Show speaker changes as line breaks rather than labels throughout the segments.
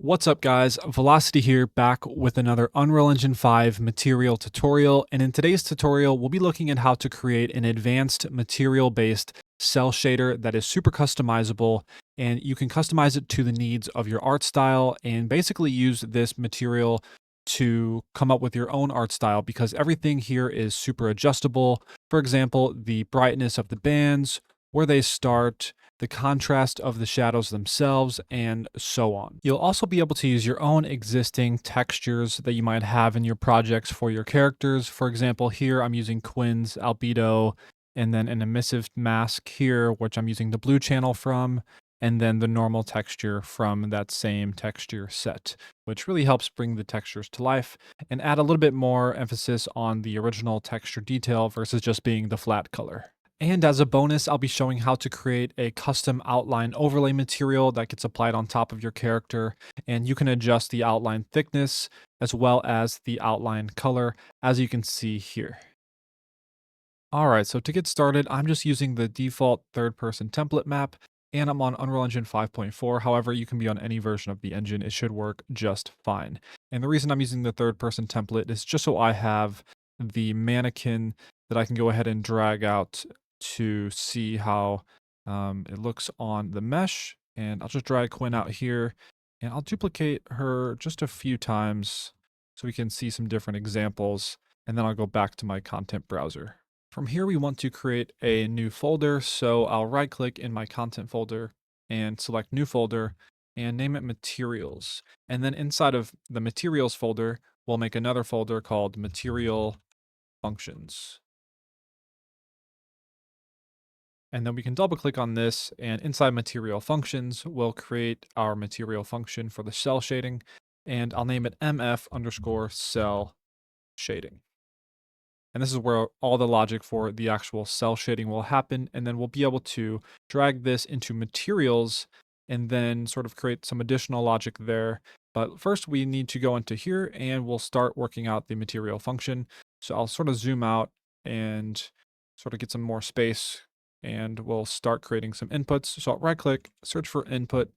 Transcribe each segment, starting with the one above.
What's up guys, Vylocity here, back with another Unreal Engine 5 material tutorial, and in today's tutorial we'll be looking at how to create an advanced material-based cell shader that is super customizable, and you can customize it to the needs of your art style and basically use this material to come up with your own art style because everything here is super adjustable. For example, the brightness of the bands, where they start, the contrast of the shadows themselves, and so on. You'll also be able to use your own existing textures that you might have in your projects for your characters. For example, here I'm using Quinn's albedo, and then an emissive mask here, which I'm using the blue channel from, and then the normal texture from that same texture set, which really helps bring the textures to life and add a little bit more emphasis on the original texture detail versus just being the flat color. And as a bonus, I'll be showing how to create a custom outline overlay material that gets applied on top of your character, and you can adjust the outline thickness as well as the outline color, as you can see here. Alright, so to get started, I'm just using the default third-person template map, and I'm on Unreal Engine 5.4. However, you can be on any version of the engine. It should work just fine. And the reason I'm using the third-person template is just so I have the mannequin that I can go ahead and drag out to see how it looks on the mesh. And I'll just drag Quinn out here, and I'll duplicate her just a few times so we can see some different examples, and then I'll go back to my content browser. From here, we want to create a new folder, so I'll right click in my content folder and select new folder and name it materials. And then inside of the materials folder, we'll make another folder called material functions. And then we can double click on this, and inside material functions, we'll create our material function for the cell shading, and I'll name it mf underscore cell shading. And this is where all the logic for the actual cell shading will happen. And then we'll be able to drag this into materials and then sort of create some additional logic there. But first we need to go into here and we'll start working out the material function. So I'll sort of zoom out and sort of get some more space, and we'll start creating some inputs. So I'll right click, search for input,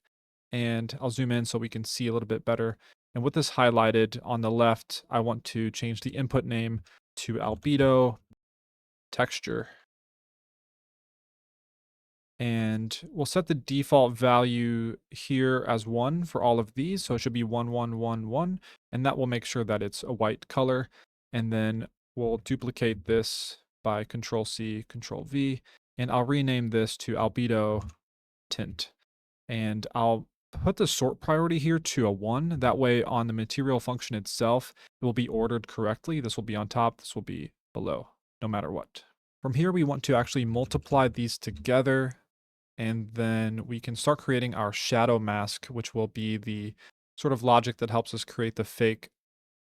and I'll zoom in so we can see a little bit better. And with this highlighted on the left, I want to change the input name to albedo texture. And we'll set the default value here as 1 for all of these. So it should be 1, 1, 1, 1. And that will make sure that it's a white color. And then we'll duplicate this by Control C, Control V. And I'll rename this to albedo tint. And I'll put the sort priority here to a 1. That way on the material function itself, it will be ordered correctly. This will be on top, this will be below, no matter what. From here, we want to actually multiply these together, and then we can start creating our shadow mask, which will be the sort of logic that helps us create the fake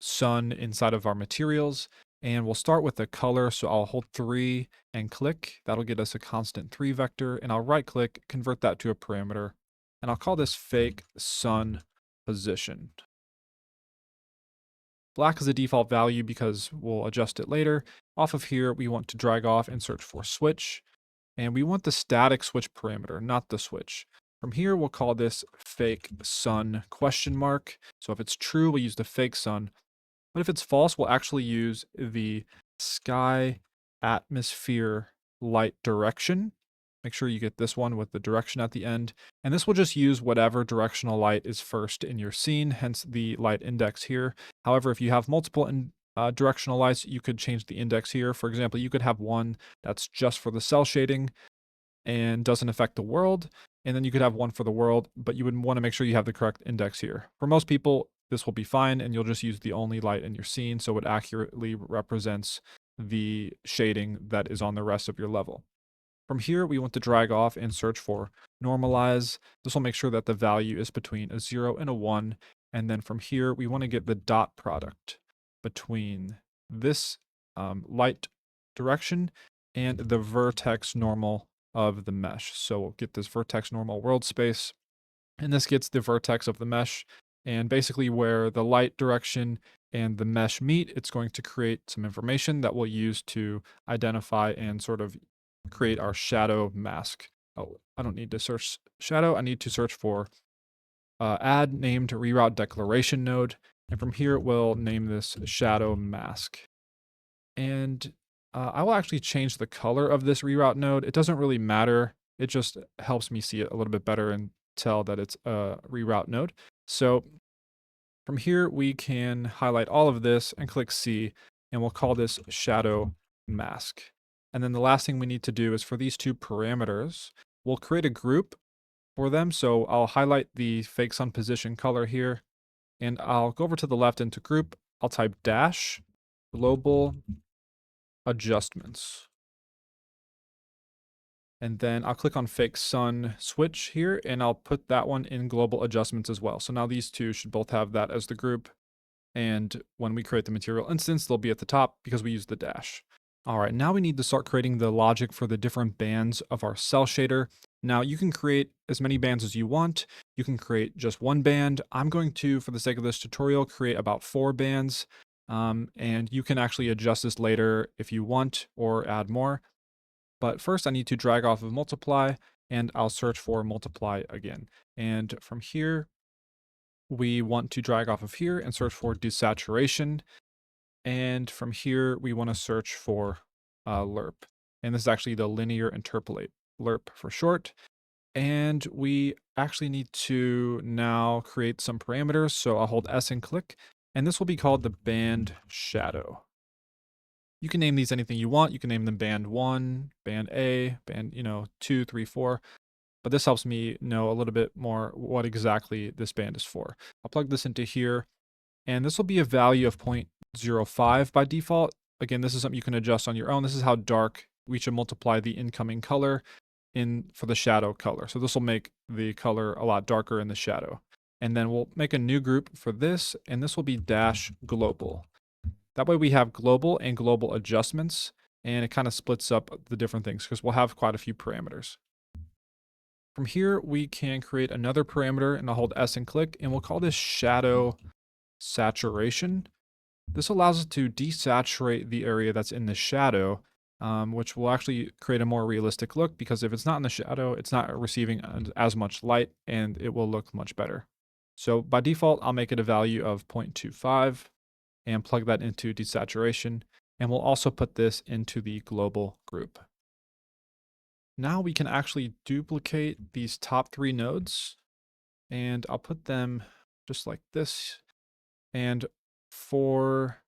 sun inside of our materials. And we'll start with the color. So I'll hold 3 and click. That'll get us a constant 3 vector. And I'll right click, convert that to a parameter. And I'll call this fake sun position. Black is the default value because we'll adjust it later. Off of here, we want to drag off and search for switch. And we want the static switch parameter, not the switch. From here, we'll call this fake sun question mark. So if it's true, we'll use the fake sun. But if it's false, we'll actually use the sky atmosphere light direction. Make sure you get this one with the direction at the end. And this will just use whatever directional light is first in your scene, hence the light index here. However, if you have multiple directional lights, you could change the index here. For example, you could have one that's just for the cell shading and doesn't affect the world. And then you could have one for the world, but you would want to make sure you have the correct index here. For most people, this will be fine, and you'll just use the only light in your scene so it accurately represents the shading that is on the rest of your level. From here, we want to drag off and search for normalize. This will make sure that the value is between a 0 and a 1. And then from here, we want to get the dot product between this light direction and the vertex normal of the mesh. So we'll get this vertex normal world space, and this gets the vertex of the mesh. And basically where the light direction and the mesh meet, it's going to create some information that we'll use to identify and sort of create our shadow mask. Oh, I don't need to search shadow. I need to search for add named reroute declaration node. And from here, we'll name this shadow mask. And I will actually change the color of this reroute node. It doesn't really matter. It just helps me see it a little bit better and tell that it's a reroute node. So from here, we can highlight all of this and click C, and we'll call this shadow mask. And then the last thing we need to do is for these two parameters, we'll create a group for them. So I'll highlight the fake sun position color here, and I'll go over to the left into group. I'll type dash global adjustments. And then I'll click on fake sun switch here, and I'll put that one in global adjustments as well. So now these two should both have that as the group. And when we create the material instance, they'll be at the top because we use the dash. All right, now we need to start creating the logic for the different bands of our cell shader. Now you can create as many bands as you want. You can create just one band. I'm going to, for the sake of this tutorial, create about 4 bands. And you can actually adjust this later if you want or add more. But first I need to drag off of multiply, and I'll search for multiply again. And from here, we want to drag off of here and search for desaturation. And from here, we want to search for lerp. And this is actually the linear interpolate, lerp for short. And we actually need to now create some parameters. So I'll hold S and click, and this will be called the band shadow. You can name these anything you want. You can name them band 1, band A, band 2, 3, 4. But this helps me know a little bit more what exactly this band is for. I'll plug this into here, and this will be a value of 0.05 by default. Again, this is something you can adjust on your own. This is how dark we should multiply the incoming color for the shadow color. So this will make the color a lot darker in the shadow. And then we'll make a new group for this, and this will be dash global. That way we have global and global adjustments, and it kind of splits up the different things because we'll have quite a few parameters. From here, we can create another parameter, and I'll hold S and click, and we'll call this shadow saturation. This allows us to desaturate the area that's in the shadow, which will actually create a more realistic look, because if it's not in the shadow, it's not receiving as much light, and it will look much better. So by default, I'll make it a value of 0.25 and plug that into desaturation. And we'll also put this into the global group. Now we can actually duplicate these top 3 nodes, and I'll put them just like this. And for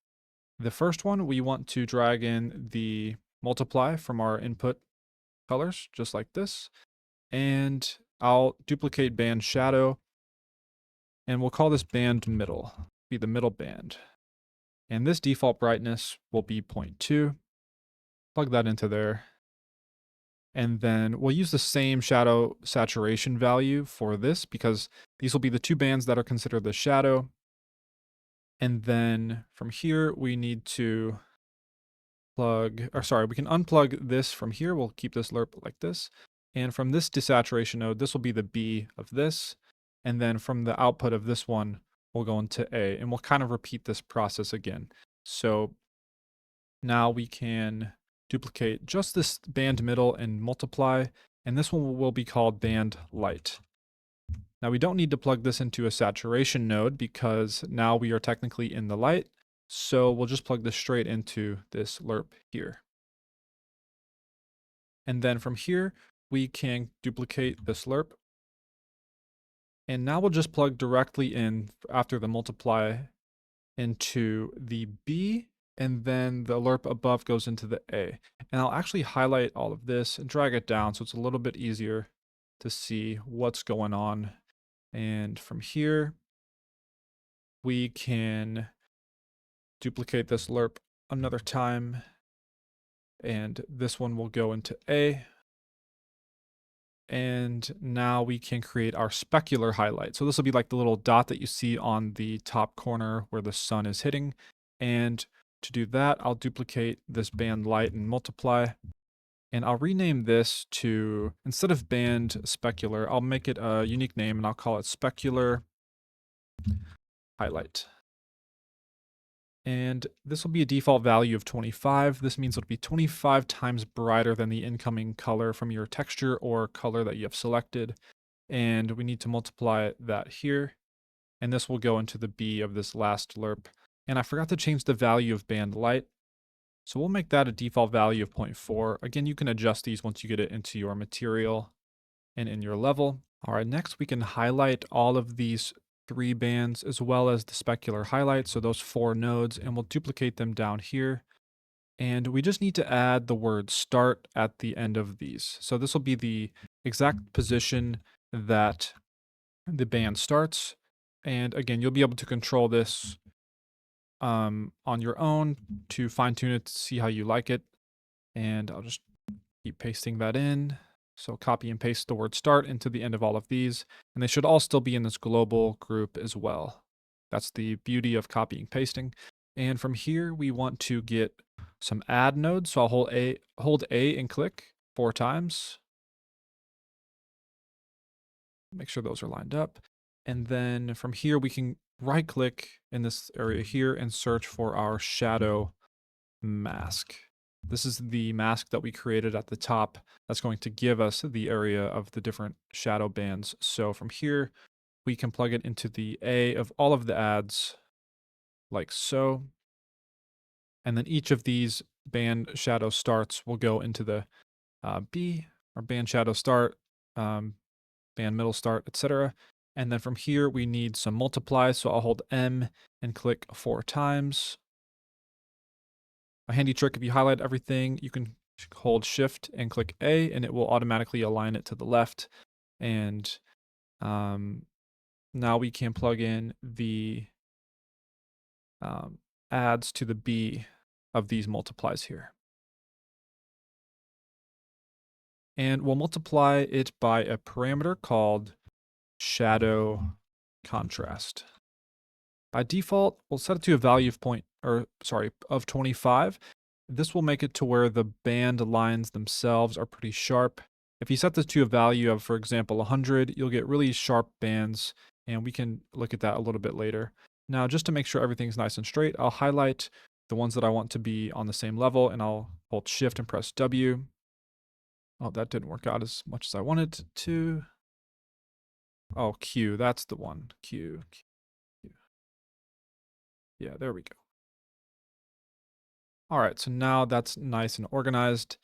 the first one, we want to drag in the multiply from our input colors, just like this. And I'll duplicate band shadow, and we'll call this band middle, be the middle band. And this default brightness will be 0.2. Plug that into there. And then we'll use the same shadow saturation value for this, because these will be the 2 bands that are considered the shadow. And then from here, we need to we can unplug this from here. We'll keep this lerp like this. And from this desaturation node, this will be the B of this. And then from the output of this one, we'll go into A, and we'll kind of repeat this process again. So now we can duplicate just this band middle and multiply, and this one will be called band light. Now we don't need to plug this into a saturation node because now we are technically in the light, so we'll just plug this straight into this lerp here. And then from here, we can duplicate this lerp. And now we'll just plug directly in after the multiply into the B, and then the lerp above goes into the A. And I'll actually highlight all of this and drag it down so it's a little bit easier to see what's going on. And from here, we can duplicate this lerp another time, and this one will go into A. And now we can create our specular highlight. So this will be like the little dot that you see on the top corner where the sun is hitting. And to do that, I'll duplicate this band light and multiply. And I'll rename this to, instead of band specular, I'll make it a unique name, and I'll call it specular highlight. And this will be a default value of 25. This means it'll be 25 times brighter than the incoming color from your texture or color that you have selected. and we need to multiply that here, and this will go into the B of this last lerp. And I forgot to change the value of band light, so we'll make that a default value of 0.4. Again, you can adjust these once you get it into your material and in your level. All right, next we can highlight all of these 3 bands as well as the specular highlight, so those 4 nodes, and we'll duplicate them down here. And we just need to add the word start at the end of these. So this will be the exact position that the band starts. And again, you'll be able to control this on your own to fine tune it to see how you like it. And I'll just keep pasting that in. So copy and paste the word start into the end of all of these. And they should all still be in this global group as well. That's the beauty of copying pasting. And from here, we want to get some add nodes. So I'll hold A and click 4 times. Make sure those are lined up. And then from here, we can right click in this area here and search for our shadow mask. This is the mask that we created at the top that's going to give us the area of the different shadow bands. So from here, we can plug it into the A of all of the adds like so. And then each of these band shadow starts will go into the B, or band shadow start, band middle start, etc. And then from here, we need some multiply. So I'll hold M and click 4 times. A handy trick, if you highlight everything, you can hold Shift and click A, and it will automatically align it to the left. And now we can plug in the adds to the B of these multiplies here. And we'll multiply it by a parameter called shadow contrast. By default, we'll set it to a value of 25. This will make it to where the band lines themselves are pretty sharp. If you set this to a value of, for example, 100, you'll get really sharp bands, and we can look at that a little bit later. Now, just to make sure everything's nice and straight, I'll highlight the ones that I want to be on the same level, and I'll hold Shift and press W. Oh, that didn't work out as much as I wanted to. Oh, Q, that's the one. Q. Yeah, there we go. All right, so now that's nice and organized,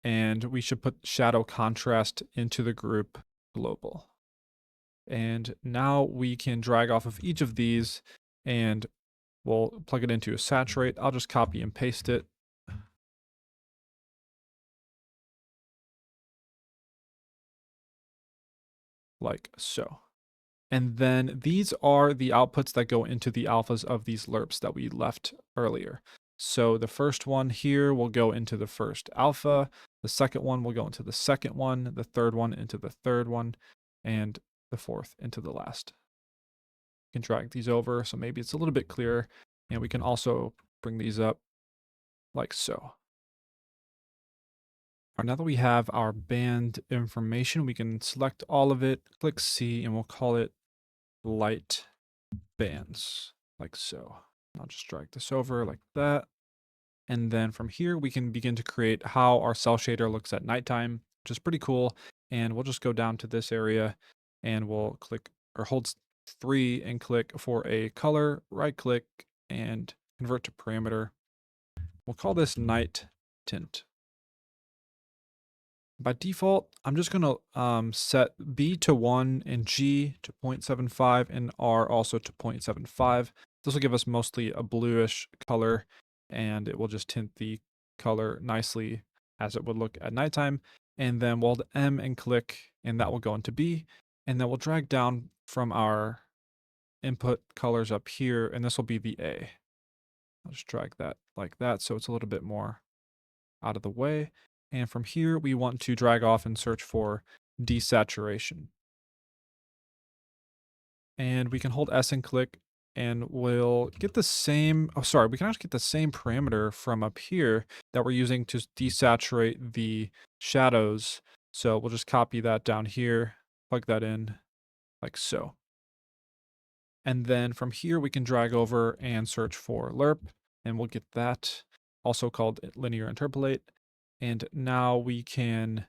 and we should put shadow contrast into the group global. And now we can drag off of each of these, and we'll plug it into a saturate. I'll just copy and paste it. Like so. And then these are the outputs that go into the alphas of these lerps that we left earlier. So the first one here will go into the first alpha, the second one will go into the second one, the third one into the third one, and the fourth into the last. You can drag these over so maybe it's a little bit clearer, and we can also bring these up like so. Now that we have our band information, we can select all of it, click C, and we'll call it light bands, like so. I'll just drag this over like that. And then from here, we can begin to create how our cell shader looks at nighttime, which is pretty cool. And we'll just go down to this area and we'll click or hold 3 and click for a color, right click and convert to parameter. We'll call this night tint. By default, I'm just going to set B to 1 and G to 0.75 and R also to 0.75. This will give us mostly a bluish color, and it will just tint the color nicely as it would look at nighttime. And then we'll hold M and click, and that will go into B. And then we'll drag down from our input colors up here, and this will be the A. I'll just drag that like that so it's a little bit more out of the way. And from here, we want to drag off and search for desaturation. And we can hold S and click, and we'll get the same, we can actually get the same parameter from up here that we're using to desaturate the shadows. So we'll just copy that down here, plug that in like so. And then from here, we can drag over and search for lerp, and we'll get that, also called linear interpolate. And now we can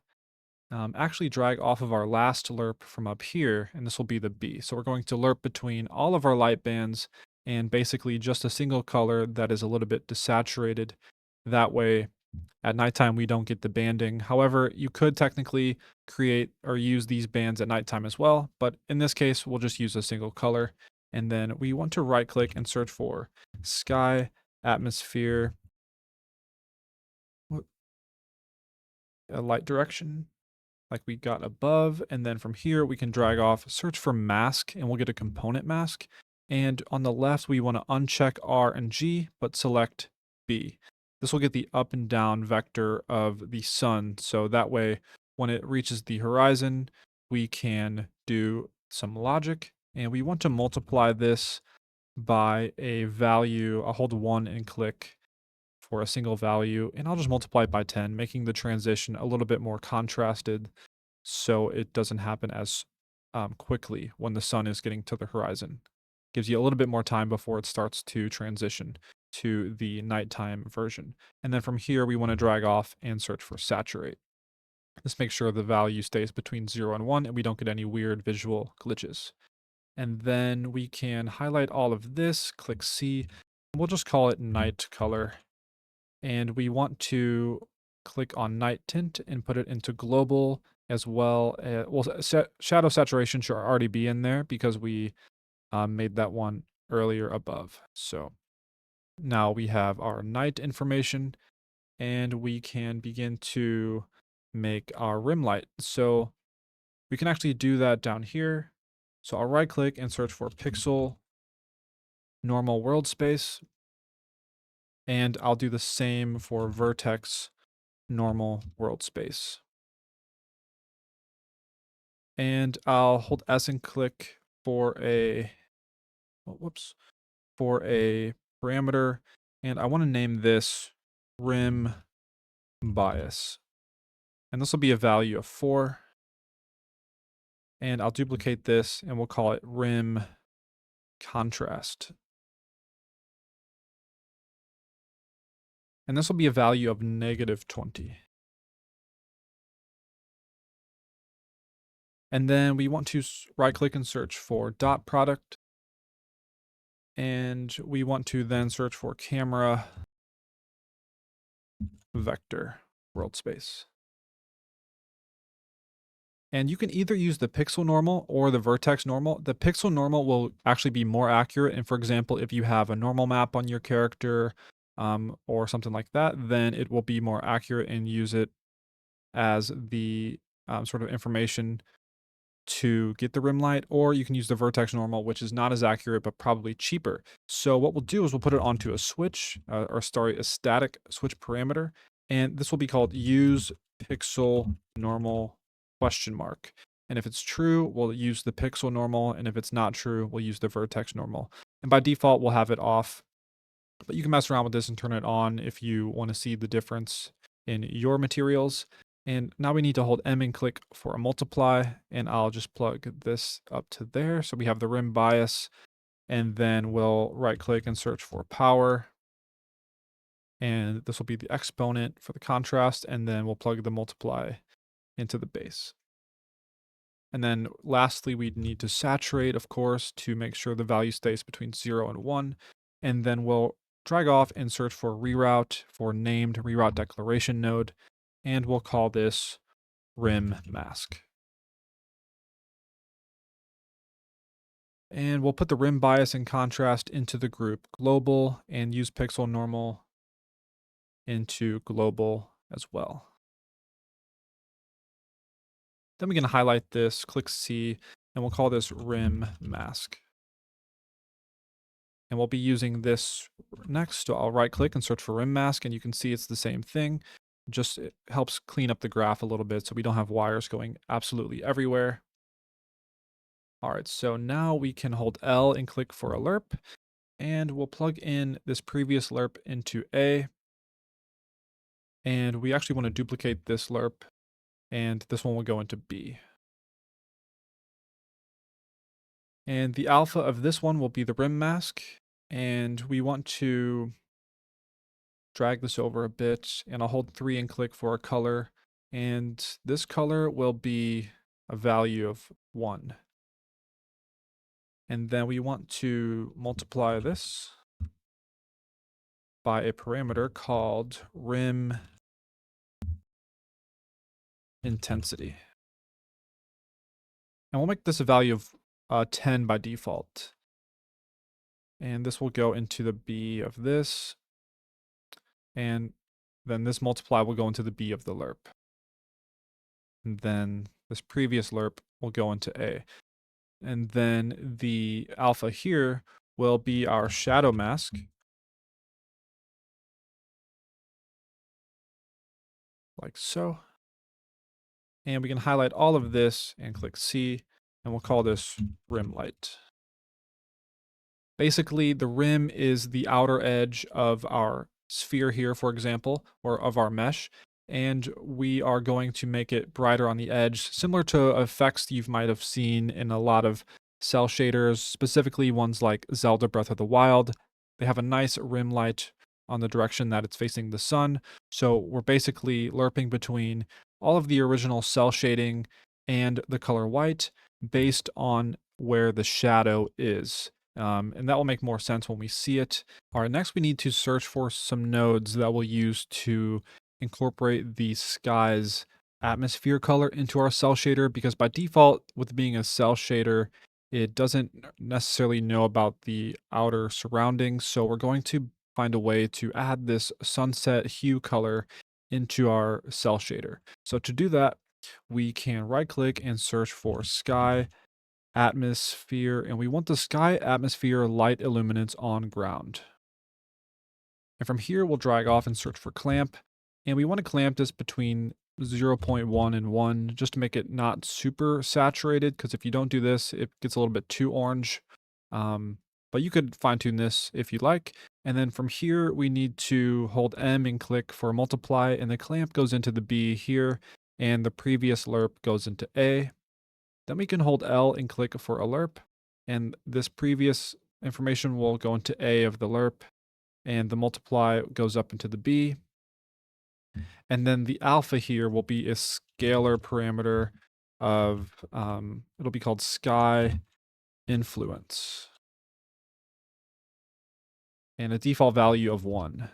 actually drag off of our last lerp from up here, and this will be the B. So we're going to lerp between all of our light bands and basically just a single color that is a little bit desaturated. That way, at nighttime, we don't get the banding. However, you could technically create or use these bands at nighttime as well, but in this case, we'll just use a single color. And then we want to right click and search for sky, atmosphere, a light direction like we got above. And then from here, we can drag off, search for mask, and we'll get a component mask. And on the left, we want to uncheck R and G, but select B. This will get the up and down vector of the sun. So that way, when it reaches the horizon, we can do some logic. And we want to multiply this by a value. I'll hold 1 and click for a single value, and I'll just multiply it by 10, making the transition a little bit more contrasted so it doesn't happen as quickly when the sun is getting to the horizon. Gives you a little bit more time before it starts to transition to the nighttime version. And then from here, we want to drag off and search for saturate. This makes sure the value stays between 0 and 1 and we don't get any weird visual glitches. And then we can highlight all of this, click C, and we'll just call it night color. And we want to click on night tint and put it into global as well. Shadow saturation should already be in there because we made that one earlier above. So now we have our night information and we can begin to make our rim light. So we can actually do that down here. So I'll right click and search for pixel normal world space. And I'll do the same for vertex normal world space. And I'll hold S and click for a, for a parameter. And I want to name this rim bias. And this will be a value of 4. And I'll duplicate this and we'll call it rim contrast. And this will be a value of -20. And then we want to right click and search for dot product. And we want to then search for camera vector world space. And you can either use the pixel normal or the vertex normal. The pixel normal will actually be more accurate. And for example, if you have a normal map on your character or something like that, then it will be more accurate and use it as the sort of information to get the rim light, or you can use the vertex normal, which is not as accurate, but probably cheaper. So what we'll do is we'll put it onto a switch, a static switch parameter, and this will be called use pixel normal question mark. And if it's true, we'll use the pixel normal. And if it's not true, we'll use the vertex normal. And by default, we'll have it off, but you can mess around with this and turn it on if you want to see the difference in your materials. And now we need to hold M and click for a multiply, and I'll just plug this up to there. So we have the rim bias, and then we'll right click and search for power. And this will be the exponent for the contrast, and then we'll plug the multiply into the base. And then lastly, we need to saturate, of course, to make sure the value stays between 0 and 1. And then we'll drag off and search for reroute for named reroute declaration node. And we'll call this rim mask. And we'll put the rim bias and contrast into the group global and use pixel normal into global as well. Then we can highlight this, click C, and we'll call this rim mask. And we'll be using this next. So I'll right click and search for rim mask, and you can see it's the same thing. Just it helps clean up the graph a little bit so we don't have wires going absolutely everywhere. All right, so now we can hold L and click for a lerp, and we'll plug in this previous lerp into A. And we actually want to duplicate this lerp, and this one will go into B. And the alpha of this one will be the rim mask, and we want to drag this over a bit, and I'll hold 3 and click for a color, And this color will be a value of 1. And then we want to multiply this by a parameter called rim intensity. And we'll make this a value of 10 by default. And this will go into the B of this. And then this multiply will go into the B of the lerp. And then this previous lerp will go into A. And then the alpha here will be our shadow mask. Like so. And we can highlight all of this and click C, and we'll call this rim light. Basically, the rim is the outer edge of our sphere here, for example, or of our mesh, and we are going to make it brighter on the edge, similar to effects you might have seen in a lot of cell shaders, specifically ones like Zelda Breath of the Wild. They have a nice rim light on the direction that it's facing the sun, so we're basically lerping between all of the original cell shading and the color white based on where the shadow is. And that will make more sense when we see it. All right, next we need to search for some nodes that we'll use to incorporate the sky's atmosphere color into our cell shader, because by default, with being a cell shader, it doesn't necessarily know about the outer surroundings. So we're going to find a way to add this sunset hue color into our cell shader. So to do that, we can right click and search for sky atmosphere, and we want the sky atmosphere light illuminance on ground. And from here, we'll drag off and search for clamp. And we want to clamp this between 0.1 and 1 just to make it not super saturated, because if you don't do this, it gets a little bit too orange. But you could fine tune this if you like. And then from here, we need to hold M and click for multiply, and the clamp goes into the B here, and the previous lerp goes into A. Then we can hold L and click for a lerp, and this previous information will go into A of the lerp, and the multiply goes up into the B. And then the alpha here will be a scalar parameter of, it'll be called sky influence, and a default value of 1.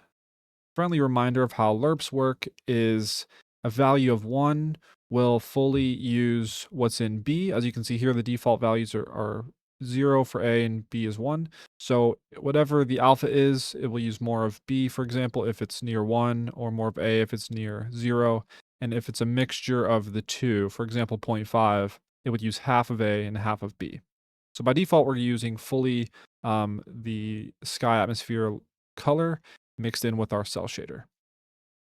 Friendly reminder of how lerps work is a value of 1 will fully use what's in B. As you can see here, the default values are 0 for A and B is 1. So whatever the alpha is, it will use more of B, for example, if it's near 1, or more of A if it's near 0. And if it's a mixture of the two, for example, 0.5, it would use half of A and half of B. So by default, we're using fully the sky atmosphere color mixed in with our cell shader.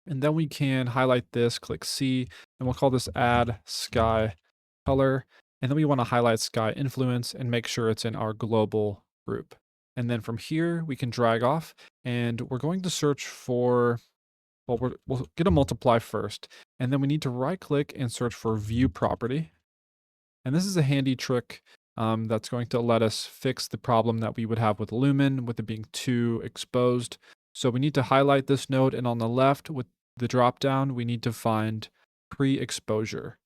And then we can highlight this, click C, and we'll call this add sky color. And then we want to highlight sky influence and make sure it's in our global group. And then from here, we can drag off, and we're going to search for, well, we'll get a multiply first. And then we need to right click and search for view property. And this is a handy trick that's going to let us fix the problem that we would have with lumen, with it being too exposed. So we need to highlight this node, and on the left with the drop down, we need to find pre-exposure.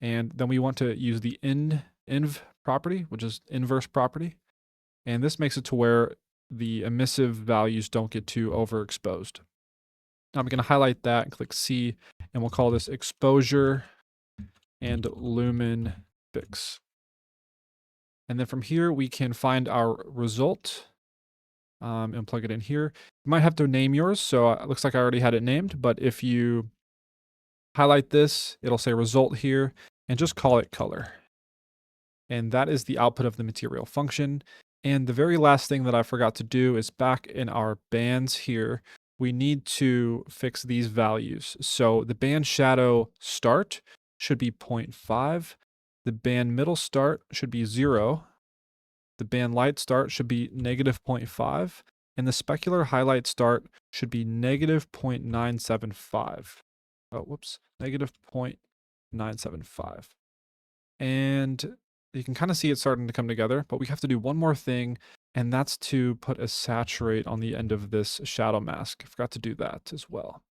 And then we want to use the inv property, which is inverse property. And this makes it to where the emissive values don't get too overexposed. Now I'm going to highlight that and click C, and we'll call this exposure and lumen fix. And then from here, we can find our result and plug it in here. You might have to name yours. So it looks like I already had it named, but if you highlight this, it'll say result here, and just call it color. And that is the output of the material function. And the very last thing that I forgot to do is back in our bands here, we need to fix these values. So the band shadow start should be 0.5. The band middle start should be 0. The band light start should be negative 0.5. And the specular highlight start should be negative 0.975. Oh, whoops, negative 0.975. And you can kind of see it starting to come together, but we have to do one more thing, and that's to put a saturate on the end of this shadow mask. I forgot to do that as well.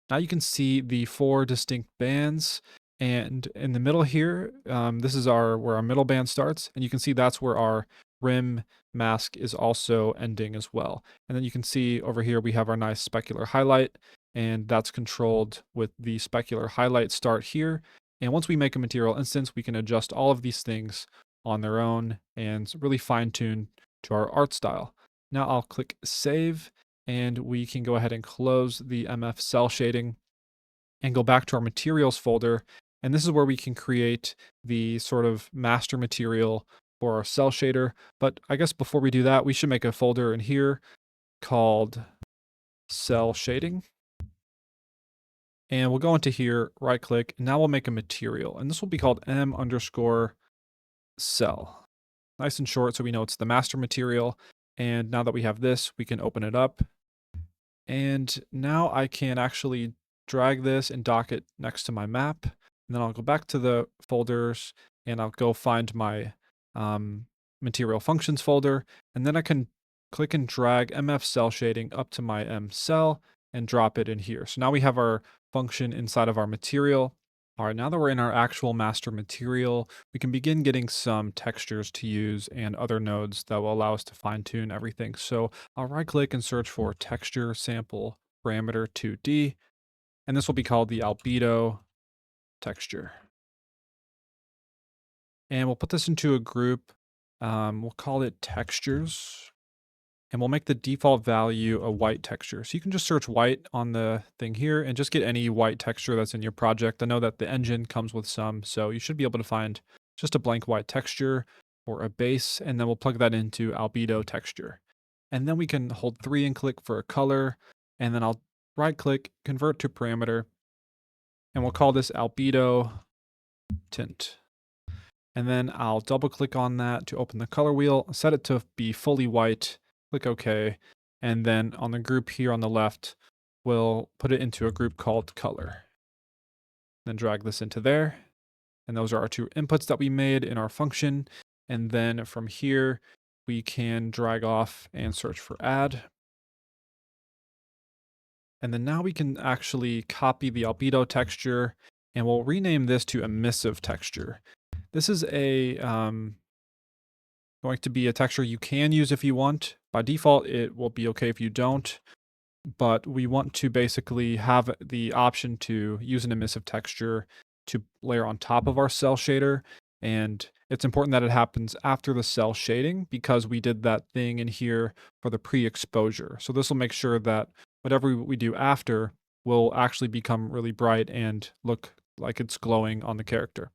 Now you can see the 4 distinct bands, and in the middle here, this is where our middle band starts, and you can see that's where our rim mask is also ending as well. And then you can see over here we have our nice specular highlight, and that's controlled with the specular highlight start here. And once we make a material instance, we can adjust all of these things on their own and really fine tune to our art style. Now I'll click save, and we can go ahead and close the MF cell shading and go back to our materials folder. And this is where we can create the sort of master material for our cell shader. But I guess before we do that, we should make a folder in here called cell shading. And we'll go into here, right click, and now we'll make a material. And this will be called M underscore cell. Nice and short so we know it's the master material. And now that we have this, we can open it up. And now I can actually drag this and dock it next to my map. And then I'll go back to the folders and I'll go find my material functions folder. And then I can click and drag MF cell shading up to my M cell and drop it in here. So now we have our function inside of our material. All right, now that we're in our actual master material, we can begin getting some textures to use and other nodes that will allow us to fine tune everything. So I'll right click and search for texture sample parameter 2D, and this will be called the albedo texture. And we'll put this into a group. We'll call it textures. And we'll make the default value a white texture. So you can just search white on the thing here and just get any white texture that's in your project. I know that the engine comes with some, so you should be able to find just a blank white texture or a base, and then we'll plug that into albedo texture. And then we can hold 3 and click for a color, and then I'll right click, convert to parameter, and we'll call this albedo tint. And then I'll double click on that to open the color wheel, set it to be fully white, click OK, and then on the group here on the left, we'll put it into a group called color. Then drag this into there. And those are our 2 inputs that we made in our function. And then from here, we can drag off and search for add. And then now we can actually copy the albedo texture, and we'll rename this to emissive texture. This is going to be a texture you can use if you want. By default, it will be okay if you don't, but we want to basically have the option to use an emissive texture to layer on top of our cell shader. And it's important that it happens after the cell shading because we did that thing in here for the pre-exposure. So this will make sure that whatever we do after will actually become really bright and look like it's glowing on the character.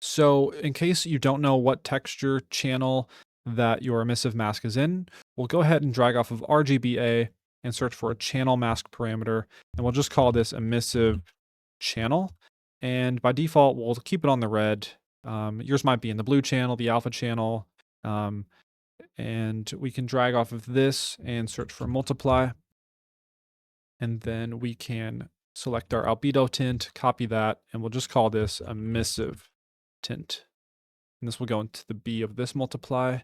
So in case you don't know what texture channel that your emissive mask is in, we'll go ahead and drag off of RGBA and search for a channel mask parameter, and we'll just call this emissive channel. And by default, we'll keep it on the red. Yours might be in the blue channel, the alpha channel, and we can drag off of this and search for multiply. And then we can select our albedo tint, copy that, and we'll just call this emissive tint. And this will go into the B of this multiply.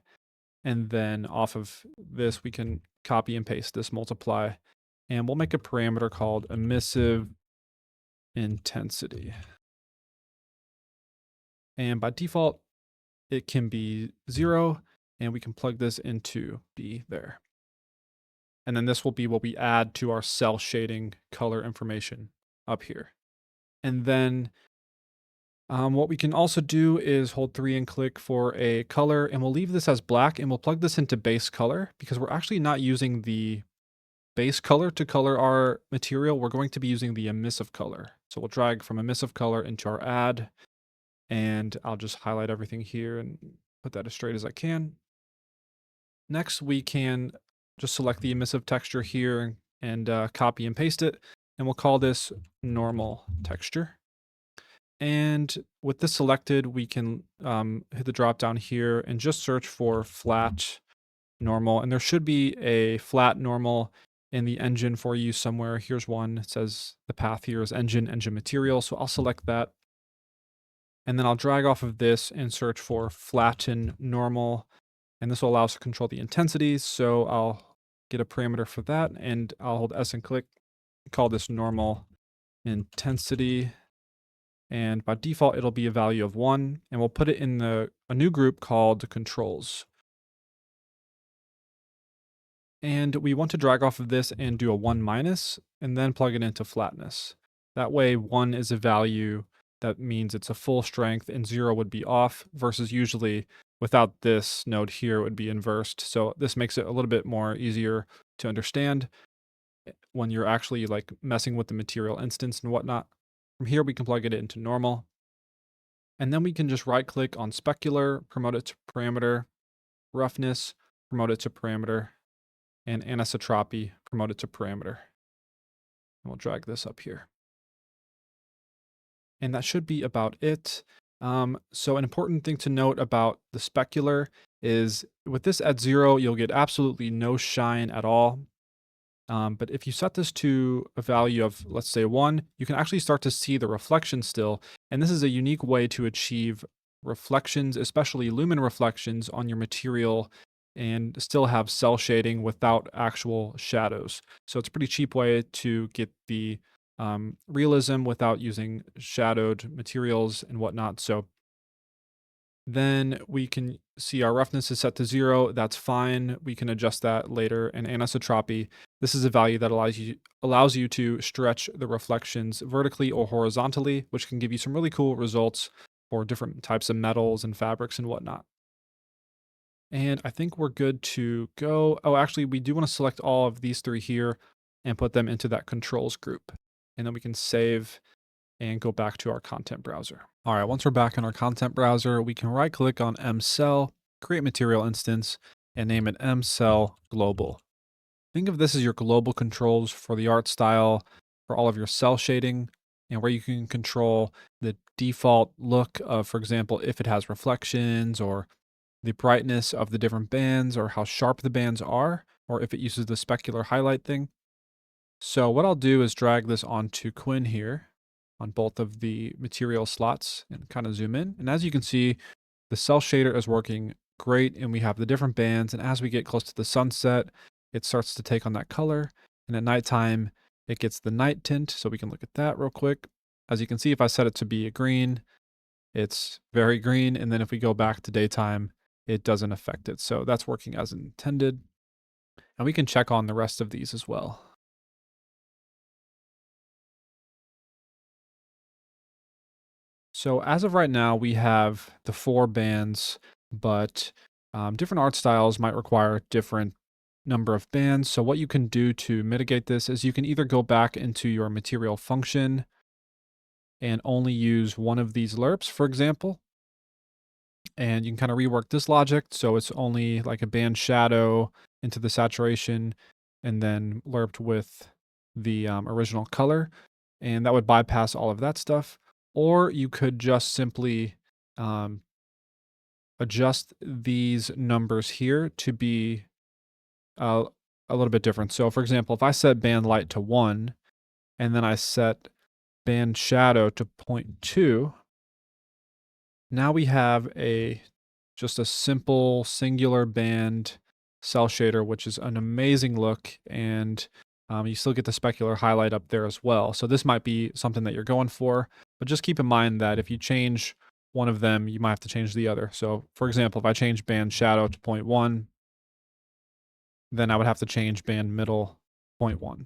And then off of this, we can copy and paste this multiply. And we'll make a parameter called emissive intensity. And by default, it can be 0, and we can plug this into B there. And then this will be what we add to our cell shading color information up here. And then what we can also do is hold 3 and click for a color, and we'll leave this as black, and we'll plug this into base color because we're actually not using the base color to color our material. We're going to be using the emissive color. So we'll drag from emissive color into our add, and I'll just highlight everything here and put that as straight as I can. Next, we can just select the emissive texture here and copy and paste it, and we'll call this normal texture. And with this selected, we can hit the drop down here and just search for flat normal. And there should be a flat normal in the engine for you somewhere. Here's one. It says the path here is engine material. So I'll select that. And then I'll drag off of this and search for flatten normal. And this will allow us to control the intensities. So I'll get a parameter for that, and I'll hold S and click. call this normal intensity. And by default, it'll be a value of 1. And we'll put it in a new group called controls. And we want to drag off of this and do a 1 minus, and then plug it into flatness. That way, 1 is a value that means it's a full strength, and 0 would be off, versus usually without this node here, it would be inversed. So this makes it a little bit more easier to understand when you're actually like messing with the material instance and whatnot. From here, we can plug it into normal. And then we can just right click on specular, promote it to parameter, roughness, promote it to parameter, and anisotropy, promote it to parameter. And we'll drag this up here. And that should be about it. So an important thing to note about the specular is with this at 0, you'll get absolutely no shine at all. But if you set this to a value of, let's say 1, you can actually start to see the reflection still. And this is a unique way to achieve reflections, especially lumen reflections on your material, and still have cell shading without actual shadows. So it's a pretty cheap way to get the realism without using shadowed materials and whatnot. So then we can see our roughness is set to 0. That's fine. We can adjust that later. And anisotropy, this is a value that allows you to stretch the reflections vertically or horizontally, which can give you some really cool results for different types of metals and fabrics and whatnot. And I think we're good to go. Oh, actually, we do want to select all of these 3 here and put them into that controls group. And then we can save and go back to our content browser. All right, once we're back in our content browser, we can right click on mcell, create material instance, and name it mcell global. Think of this as your global controls for the art style, for all of your cell shading, and where you can control the default look of, for example, if it has reflections, or the brightness of the different bands, or how sharp the bands are, or if it uses the specular highlight thing. So what I'll do is drag this onto Quinn here on both of the material slots and kind of zoom in. And as you can see, the cell shader is working great, and we have the different bands. And as we get close to the sunset, it starts to take on that color. And at nighttime, it gets the night tint. So we can look at that real quick. As you can see, if I set it to be a green, it's very green. And then if we go back to daytime, it doesn't affect it. So that's working as intended. And we can check on the rest of these as well. So as of right now, we have the 4 bands, but different art styles might require different number of bands. So what you can do to mitigate this is you can either go back into your material function and only use one of these lerps, for example, and you can kind of rework this logic. So it's only like a band shadow into the saturation and then lerped with the original color. And that would bypass all of that stuff. Or you could just simply adjust these numbers here to be a little bit different. So for example, if I set band light to 1 and then I set band shadow to 0.2, now we have just a simple singular band cell shader, which is an amazing look. And you still get the specular highlight up there as well. So this might be something that you're going for, but just keep in mind that if you change one of them, you might have to change the other. So for example, if I change band shadow to 0.1, then I would have to change band middle 0.1.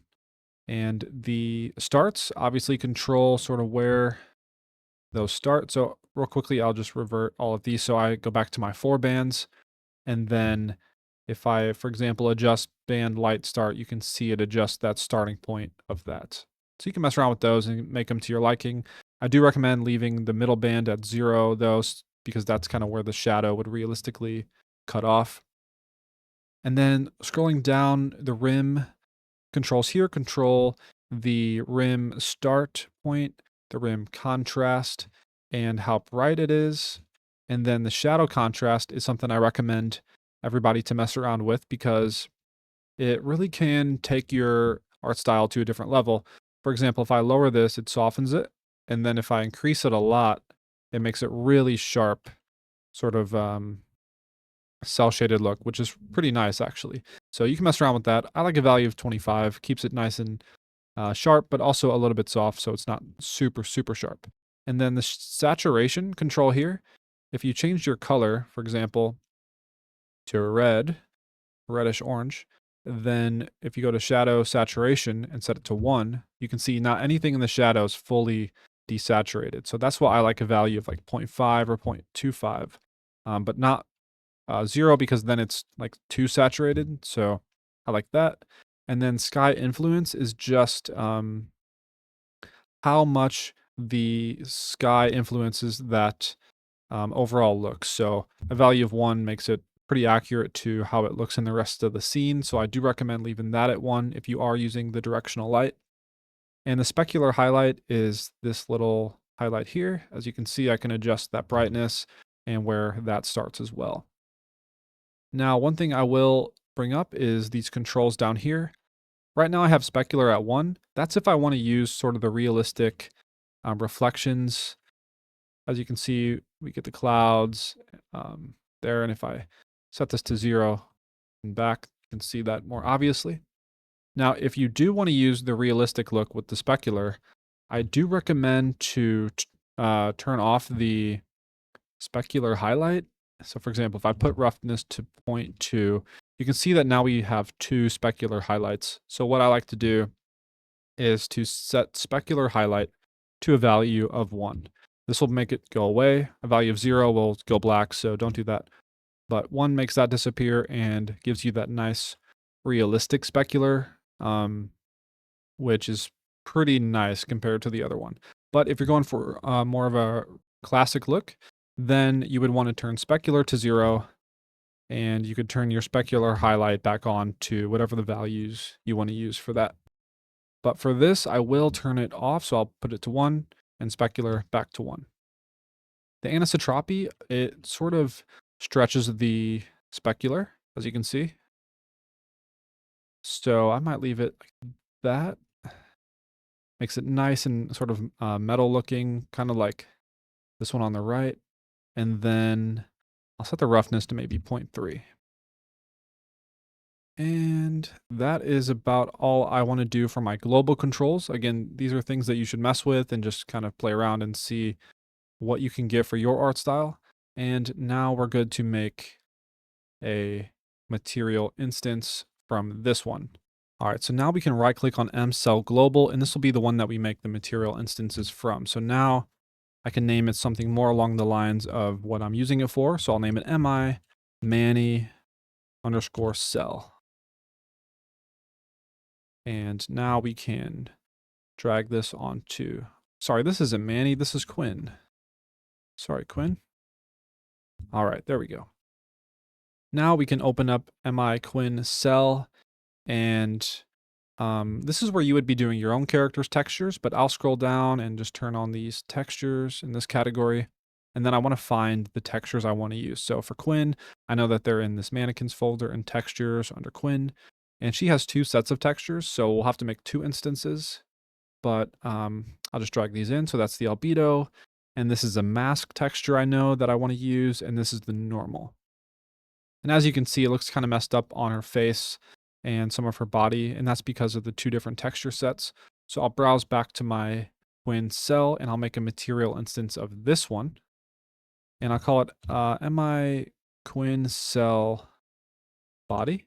And the starts obviously control sort of where those start. So real quickly, I'll just revert all of these. So I go back to my 4 bands, and then if I, for example, adjust band light start, you can see it adjust that starting point of that. So you can mess around with those and make them to your liking. I do recommend leaving the middle band at 0 though, because that's kind of where the shadow would realistically cut off. And then scrolling down, the rim controls here control the rim start point, the rim contrast, and how bright it is. And then the shadow contrast is something I recommend everybody to mess around with, because it really can take your art style to a different level. For example, if I lower this, it softens it. And then if I increase it a lot, it makes it really sharp, sort of cell shaded look, which is pretty nice actually. So you can mess around with that. I like a value of 25, keeps it nice and sharp, but also a little bit soft, so it's not super, super sharp. And then the saturation control here, if you change your color, for example, to red, reddish orange, then if you go to shadow saturation and set it to 1, you can see not anything in the shadow is fully desaturated. So that's why I like a value of like 0.5 or 0.25, but not 0 because then it's like too saturated. So I like that. And then sky influence is just how much the sky influences that overall look. So a value of 1 makes it pretty accurate to how it looks in the rest of the scene. So I do recommend leaving that at 1 if you are using the directional light. And the specular highlight is this little highlight here. As you can see, I can adjust that brightness and where that starts as well. Now, one thing I will bring up is these controls down here. Right now I have specular at 1. That's if I want to use sort of the realistic reflections. As you can see, we get the clouds there. And if I set this to 0 and back, you can see that more obviously. Now, if you do want to use the realistic look with the specular, I do recommend to turn off the specular highlight. So for example, if I put roughness to 0.2, you can see that now we have 2 specular highlights. So what I like to do is to set specular highlight to a value of 1. This will make it go away. A value of 0 will go black, so don't do that. But 1 makes that disappear and gives you that nice realistic specular, which is pretty nice compared to the other one. But if you're going for more of a classic look, then you would want to turn specular to 0, and you could turn your specular highlight back on to whatever the values you want to use for that. But for this, I will turn it off, so I'll put it to 1 and specular back to 1. The anisotropy, it sort of stretches the specular, as you can see. So I might leave it like that. Makes it nice and sort of metal looking, kind of like this one on the right. And then I'll set the roughness to maybe 0.3. And that is about all I want to do for my global controls. Again, these are things that you should mess with and just kind of play around and see what you can get for your art style. And now we're good to make a material instance from this one. All right, so now we can right click on M Cell Global, and this will be the one that we make the material instances from. So now I can name it something more along the lines of what I'm using it for. So I'll name it MI Manny underscore cell. And now we can drag this onto, sorry, this isn't Manny, this is Quinn. Sorry, Quinn. All right, there we go. Now we can open up MI Quinn cell, and this is where you would be doing your own character's textures, but I'll scroll down and just turn on these textures in this category. And then I want to find the textures I want to use. So for Quinn, I know that they're in this mannequins folder and textures under Quinn. And she has 2 sets of textures, so we'll have to make 2 instances. But I'll just drag these in. So that's the albedo. And this is a mask texture I know that I want to use. And this is the normal. And as you can see, it looks kind of messed up on her face and some of her body, and that's because of the 2 different texture sets. So I'll browse back to my Quinn cell, and I'll make a material instance of this one. And I'll call it MI Quinn cell body.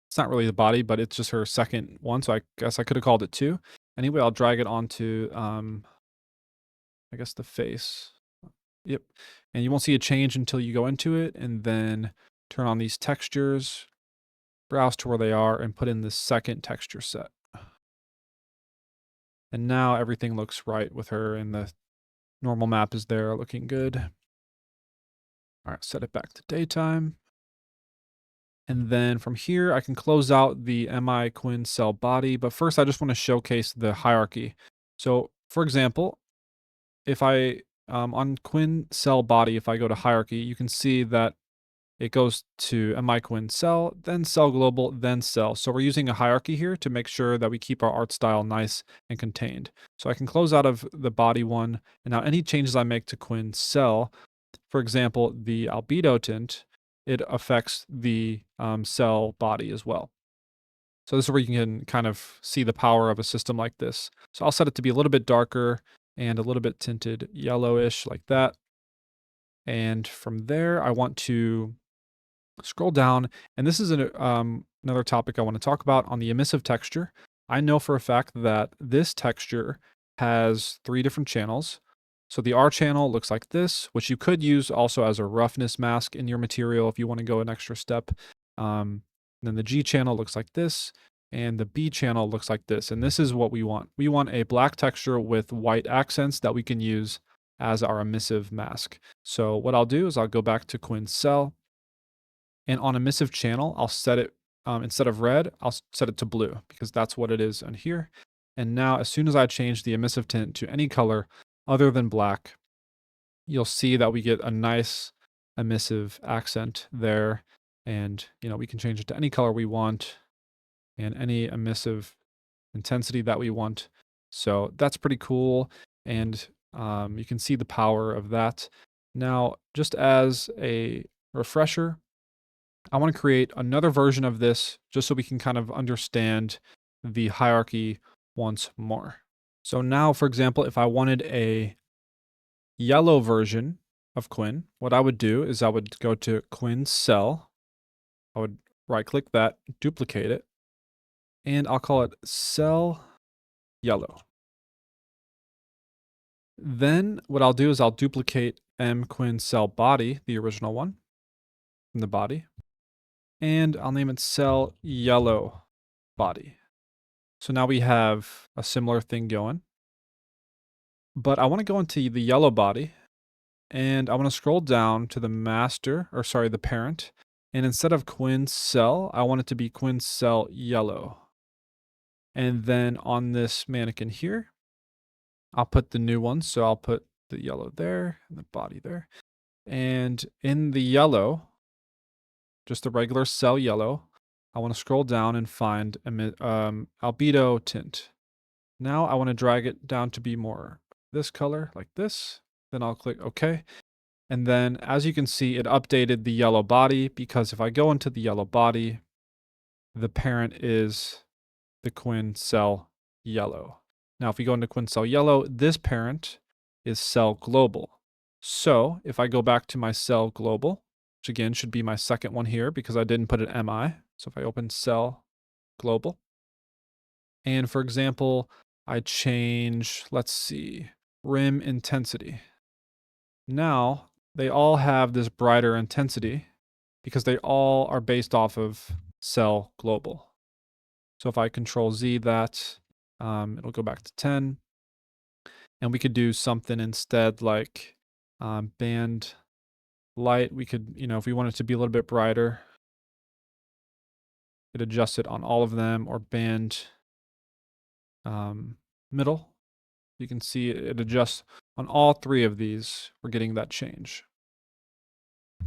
It's not really the body, but it's just her second one, so I guess I could have called it 2. Anyway, I'll drag it onto, I guess, the face. Yep. And you won't see a change until you go into it, and then turn on these textures, browse to where they are, and put in the second texture set. And now everything looks right with her, and the normal map is there looking good. All right, set it back to daytime. And then from here, I can close out the MI Quinn cell body. But first, I just want to showcase the hierarchy. So for example, if I, on Quinn cell body, if I go to hierarchy, you can see that it goes to MI Quinn cell, then cell global, then cell. So we're using a hierarchy here to make sure that we keep our art style nice and contained. So I can close out of the body one. And now any changes I make to Quinn cell, for example, the albedo tint, it affects the cell body as well. So this is where you can kind of see the power of a system like this. So I'll set it to be a little bit darker and a little bit tinted yellowish like that. And from there, I want to scroll down, and this is another topic I want to talk about on the emissive texture. I know for a fact that this texture has 3 different channels. So the R channel looks like this, which you could use also as a roughness mask in your material if you want to go an extra step. Then the G channel looks like this, and the B channel looks like this. And this is what we want. We want a black texture with white accents that we can use as our emissive mask. So what I'll do is I'll go back to Quinn's cell, and on emissive channel, I'll set it, instead of red, I'll set it to blue because that's what it is on here. And now as soon as I change the emissive tint to any color other than black, you'll see that we get a nice emissive accent there. And, we can change it to any color we want and any emissive intensity that we want. So that's pretty cool. And you can see the power of that. Now, just as a refresher, I want to create another version of this just so we can kind of understand the hierarchy once more. So now, for example, if I wanted a yellow version of Quinn, what I would do is I would go to Quinn's cell. I would right click that, duplicate it, and I'll call it cell yellow. Then what I'll do is I'll duplicate M Quinn cell body, the original one, from the body, and I'll name it cell yellow body. So now we have a similar thing going. But I want to go into the yellow body, and I want to scroll down to the master, or sorry, the parent. And instead of Quinn's cell, I want it to be Quinn's cell yellow. And then on this mannequin here, I'll put the new one. So I'll put the yellow there and the body there. And in the yellow, just the regular cell yellow, I want to scroll down and find albedo tint. Now I want to drag it down to be more this color like this. Then I'll click OK. And then as you can see, it updated the yellow body because if I go into the yellow body, the parent is the Quinn cell yellow. Now, if we go into Quinn cell yellow, this parent is cell global. So if I go back to my cell global, which again should be my second one here because I didn't put an MI. So if I open cell global, and for example, I change, let's see, rim intensity. Now they all have this brighter intensity because they all are based off of cell global. So if I control Z that, it'll go back to 10. And we could do something instead like band light. We could, if we want it to be a little bit brighter, we could adjust it on all of them, or band middle. You can see it adjusts on all 3 of these. We're getting that change.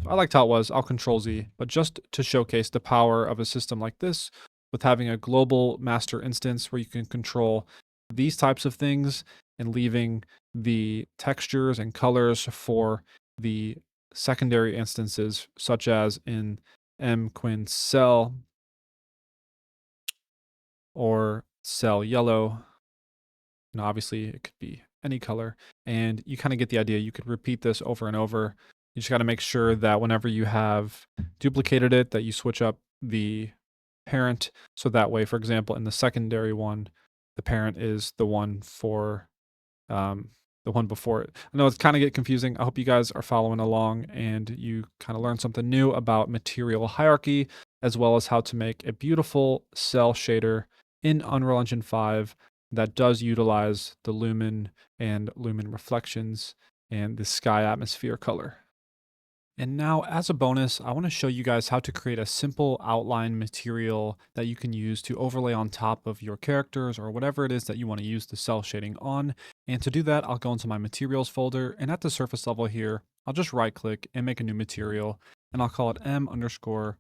So I liked how it was. I'll control Z, but just to showcase the power of a system like this with having a global master instance where you can control these types of things and leaving the textures and colors for the secondary instances, such as in M Quinn cell or cell yellow. Obviously it could be any color, and you kind of get the idea. You could repeat this over and over. You just got to make sure that whenever you have duplicated it, that you switch up the parent. So that way, for example, in the secondary one, the parent is the one for the one before it. I know it's kind of get confusing. I hope you guys are following along and you kind of learn something new about material hierarchy, as well as how to make a beautiful cell shader in Unreal Engine 5 that does utilize the lumen and lumen reflections and the sky atmosphere color. And now, as a bonus, I want to show you guys how to create a simple outline material that you can use to overlay on top of your characters or whatever it is that you want to use the cell shading on. And to do that, I'll go into my materials folder, and at the surface level here, I'll just right click and make a new material, and I'll call it M_outline.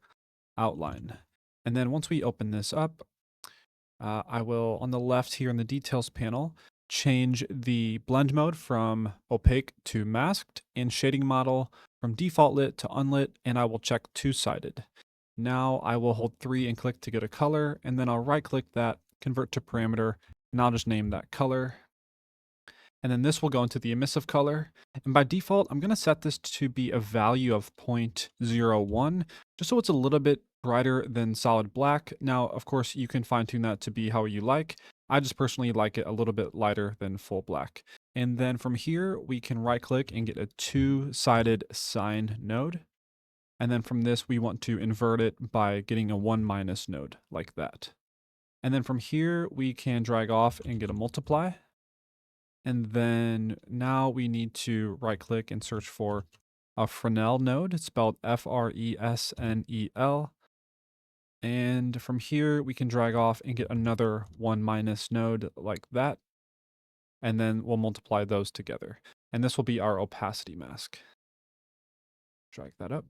And then once we open this up, I will, on the left here in the details panel, change the blend mode from opaque to masked and shading model from default lit to unlit, and I will check two-sided. Now I will hold 3 and click to get a color, and then I'll right click that, convert to parameter, and I'll just name that color. And then this will go into the emissive color. And by default, I'm going to set this to be a value of 0.01, just so it's a little bit brighter than solid black. Now, of course, you can fine tune that to be how you like. I just personally like it a little bit lighter than full black. And then from here, we can right click and get a two-sided sine node. And then from this, we want to invert it by getting a 1- node like that. And then from here, we can drag off and get a multiply. And then now we need to right click and search for a Fresnel node. It's spelled Fresnel. And from here, we can drag off and get another 1- node like that. And then we'll multiply those together. And this will be our opacity mask. Drag that up.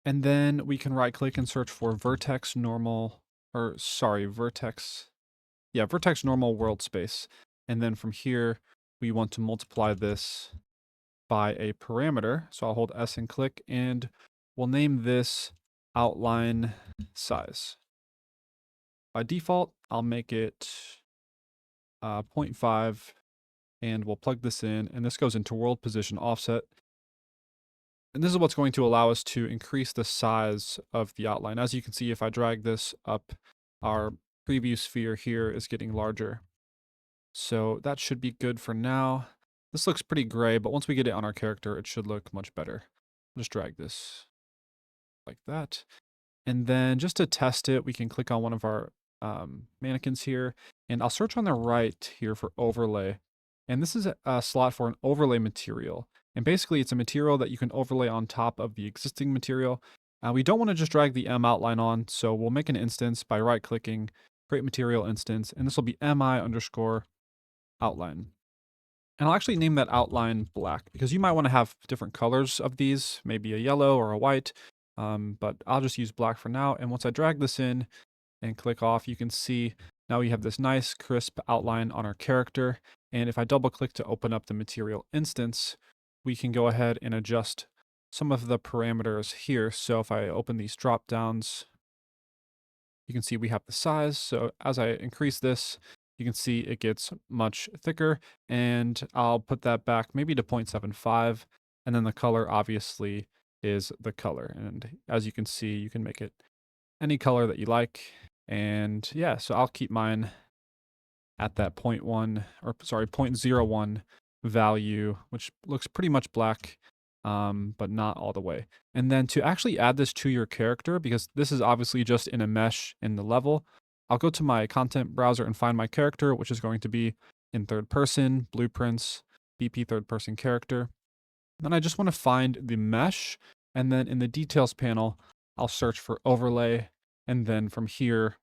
And then we can right click and search for vertex normal, vertex normal world space. And then from here, we want to multiply this by a parameter. So I'll hold S and click, and we'll name this outline size. By default, I'll make it 0.5, and we'll plug this in, and this goes into world position offset. And this is what's going to allow us to increase the size of the outline. As you can see, if I drag this up, our preview sphere here is getting larger. So that should be good for now. This looks pretty gray, but once we get it on our character, it should look much better. I'll just drag this like that. And then just to test it, we can click on one of our mannequins here, and I'll search on the right here for overlay. And this is a slot for an overlay material. And basically, it's a material that you can overlay on top of the existing material. We don't want to just drag the M outline on, so we'll make an instance by right-clicking, create material instance, and this will be mi_outline. And I'll actually name that outline black, because you might want to have different colors of these, maybe a yellow or a white, but I'll just use black for now. And once I drag this in and click off, you can see now we have this nice crisp outline on our character. And if I double click to open up the material instance, we can go ahead and adjust some of the parameters here. So if I open these drop downs, you can see we have the size. So as I increase this, you can see it gets much thicker, and I'll put that back maybe to 0.75. And then the color obviously is the color. And as you can see, you can make it any color that you like. And yeah, so I'll keep mine at that 0.01 value, which looks pretty much black, but not all the way. And then to actually add this to your character, because this is obviously just in a mesh in the level, I'll go to my content browser and find my character, which is going to be in third person, blueprints, BP third person character. Then I just want to find the mesh, and then in the details panel, I'll search for overlay. And then from here,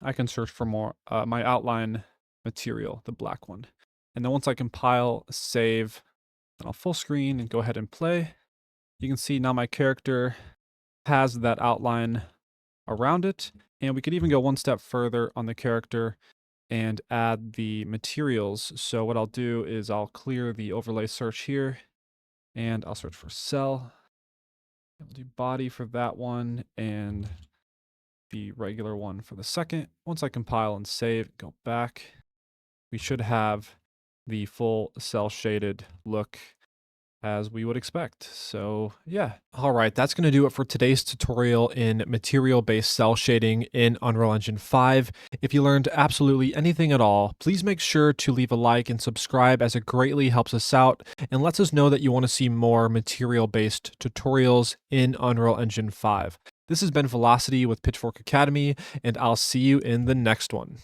I can search for more my outline material, the black one. And then once I compile, save, then I'll full screen and go ahead and play. You can see now my character has that outline around it. And we could even go one step further on the character and add the materials. So what I'll do is I'll clear the overlay search here, and I'll search for cell. I'll do body for that one, and the regular one for the second. Once I compile and save, go back, we should have the full cell shaded look as we would expect. So yeah. All right, that's going to do it for today's tutorial in material-based cell shading in Unreal Engine 5. If you learned absolutely anything at all, please make sure to leave a like and subscribe, as it greatly helps us out and lets us know that you want to see more material-based tutorials in Unreal Engine 5. This has been Vylocity with Pitchfork Academy, and I'll see you in the next one.